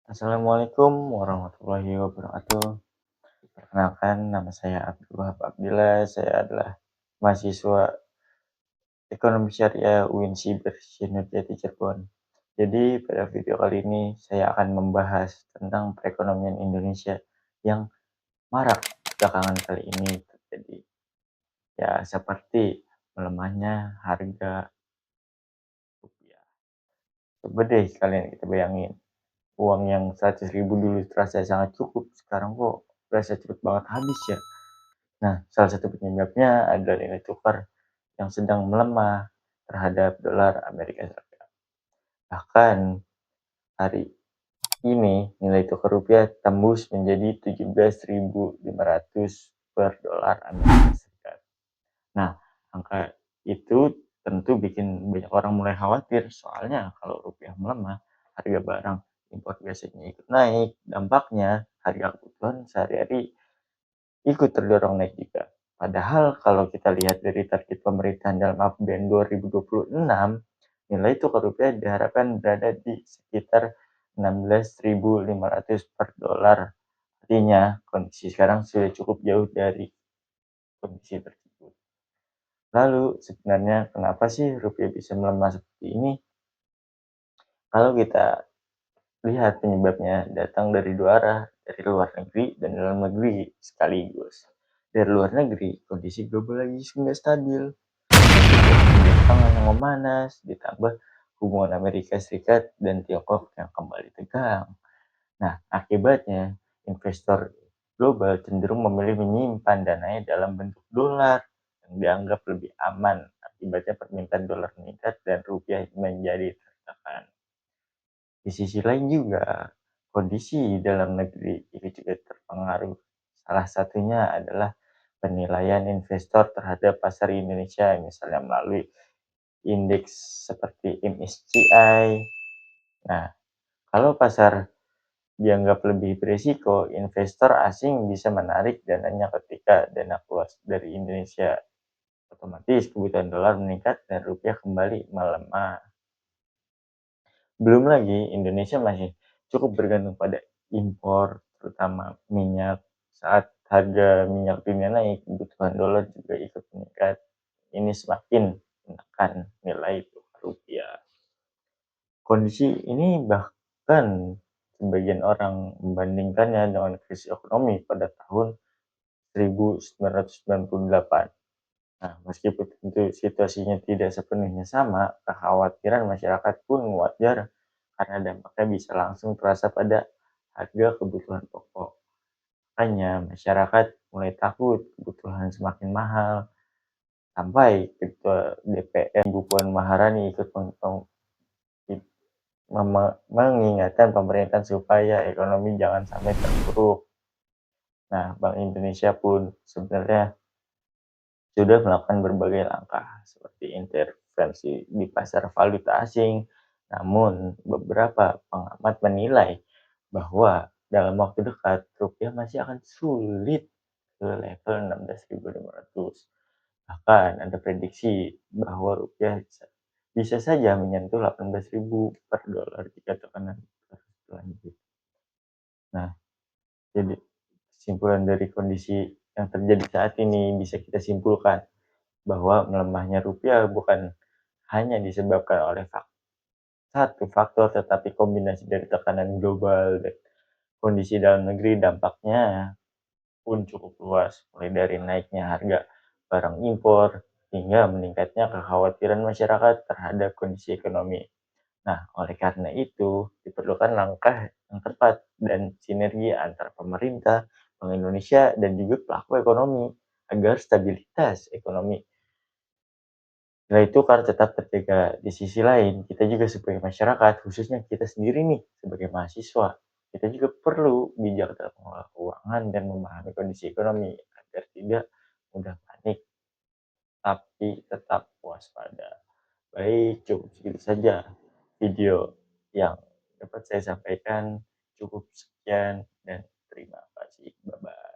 Assalamualaikum warahmatullahi wabarakatuh. Perkenalkan, nama saya Abdul Wahab Abdillah. Saya adalah mahasiswa Ekonomi Syariah UIN Siber Jati Cirebon. Jadi pada video kali ini saya akan membahas tentang perekonomian Indonesia yang marak belakangan kali ini terjadi. Ya seperti melemahnya harga rupiah. Coba deh kalian kita bayangin, uang yang 100.000 dulu terasa sangat cukup, sekarang kok berasa cepet banget habis ya. Nah, salah satu penyebabnya adalah nilai tukar yang sedang melemah terhadap dolar Amerika Serikat. Bahkan hari ini nilai tukar rupiah tembus menjadi 17.500 per dolar Amerika Serikat. Nah, angka itu tentu bikin banyak orang mulai khawatir, soalnya kalau rupiah melemah, harga barang impor biasanya ikut naik. Dampaknya harga kebutuhan sehari-hari ikut terdorong naik juga. Padahal kalau kita lihat dari target pemerintahan dalam APBN 2026, nilai tukar rupiah diharapkan berada di sekitar 16.500 per dolar. Artinya kondisi sekarang sudah cukup jauh dari kondisi tersebut. Lalu sebenarnya kenapa sih rupiah bisa melemah seperti ini? Kalau kita lihat penyebabnya datang dari dua arah, dari luar negeri dan dalam negeri sekaligus. Dari luar negeri, kondisi global lagi nggak stabil. Pangan yang memanas, ditambah hubungan Amerika Serikat dan Tiongkok yang kembali tegang. Nah, akibatnya investor global cenderung memilih menyimpan dananya dalam bentuk dolar yang dianggap lebih aman. Akibatnya permintaan dolar meningkat dan rupiah menjadi tertekan. Di sisi lain juga, kondisi dalam negeri itu juga terpengaruh. Salah satunya adalah penilaian investor terhadap pasar Indonesia, misalnya melalui indeks seperti MSCI. Nah, kalau pasar dianggap lebih berisiko, investor asing bisa menarik dananya ketika dana keluar dari Indonesia. Otomatis kebutuhan dolar meningkat dan rupiah kembali melemah. Belum lagi Indonesia masih cukup bergantung pada impor, terutama minyak. Saat harga minyak dunia naik, kebutuhan dolar juga ikut meningkat. Ini semakin menekan nilai tukar rupiah. Kondisi ini bahkan sebagian orang membandingkannya dengan krisis ekonomi pada tahun 1998. Nah, meskipun tentu situasinya tidak sepenuhnya sama, kekhawatiran masyarakat pun wajar karena dampaknya bisa langsung terasa pada harga kebutuhan pokok. Makanya masyarakat mulai takut kebutuhan semakin mahal, sampai Ketua DPR Ibu Puan Maharani ikut mengingatkan pemerintah supaya ekonomi jangan sampai terpuruk. Nah, Bank Indonesia pun sebenarnya sudah melakukan berbagai langkah seperti intervensi di pasar valuta asing. Namun, beberapa pengamat menilai bahwa dalam waktu dekat rupiah masih akan sulit ke level 16.500. Bahkan ada prediksi bahwa rupiah bisa saja menyentuh 18.000 per dolar jika tekanan terus berlanjut. Nah, jadi kesimpulan dari kondisi yang terjadi saat ini bisa kita simpulkan bahwa melemahnya rupiah bukan hanya disebabkan oleh satu faktor, tetapi kombinasi dari tekanan global dan kondisi dalam negeri. Dampaknya pun cukup luas, mulai dari naiknya harga barang impor hingga meningkatnya kekhawatiran masyarakat terhadap kondisi ekonomi. Nah, oleh karena itu diperlukan langkah yang tepat dan sinergi antara pemerintah, Bank Indonesia, dan juga pelaku ekonomi agar stabilitas ekonomi nilai tukar tetap terjaga. Di sisi lain, kita juga sebagai masyarakat, khususnya kita sendiri nih sebagai mahasiswa, kita juga perlu bijak dalam mengelola keuangan dan memahami kondisi ekonomi agar tidak mudah panik, tapi tetap waspada. Baik, cukup segitu saja video yang dapat saya sampaikan. Cukup sekian dan terima kasih. Bye-bye.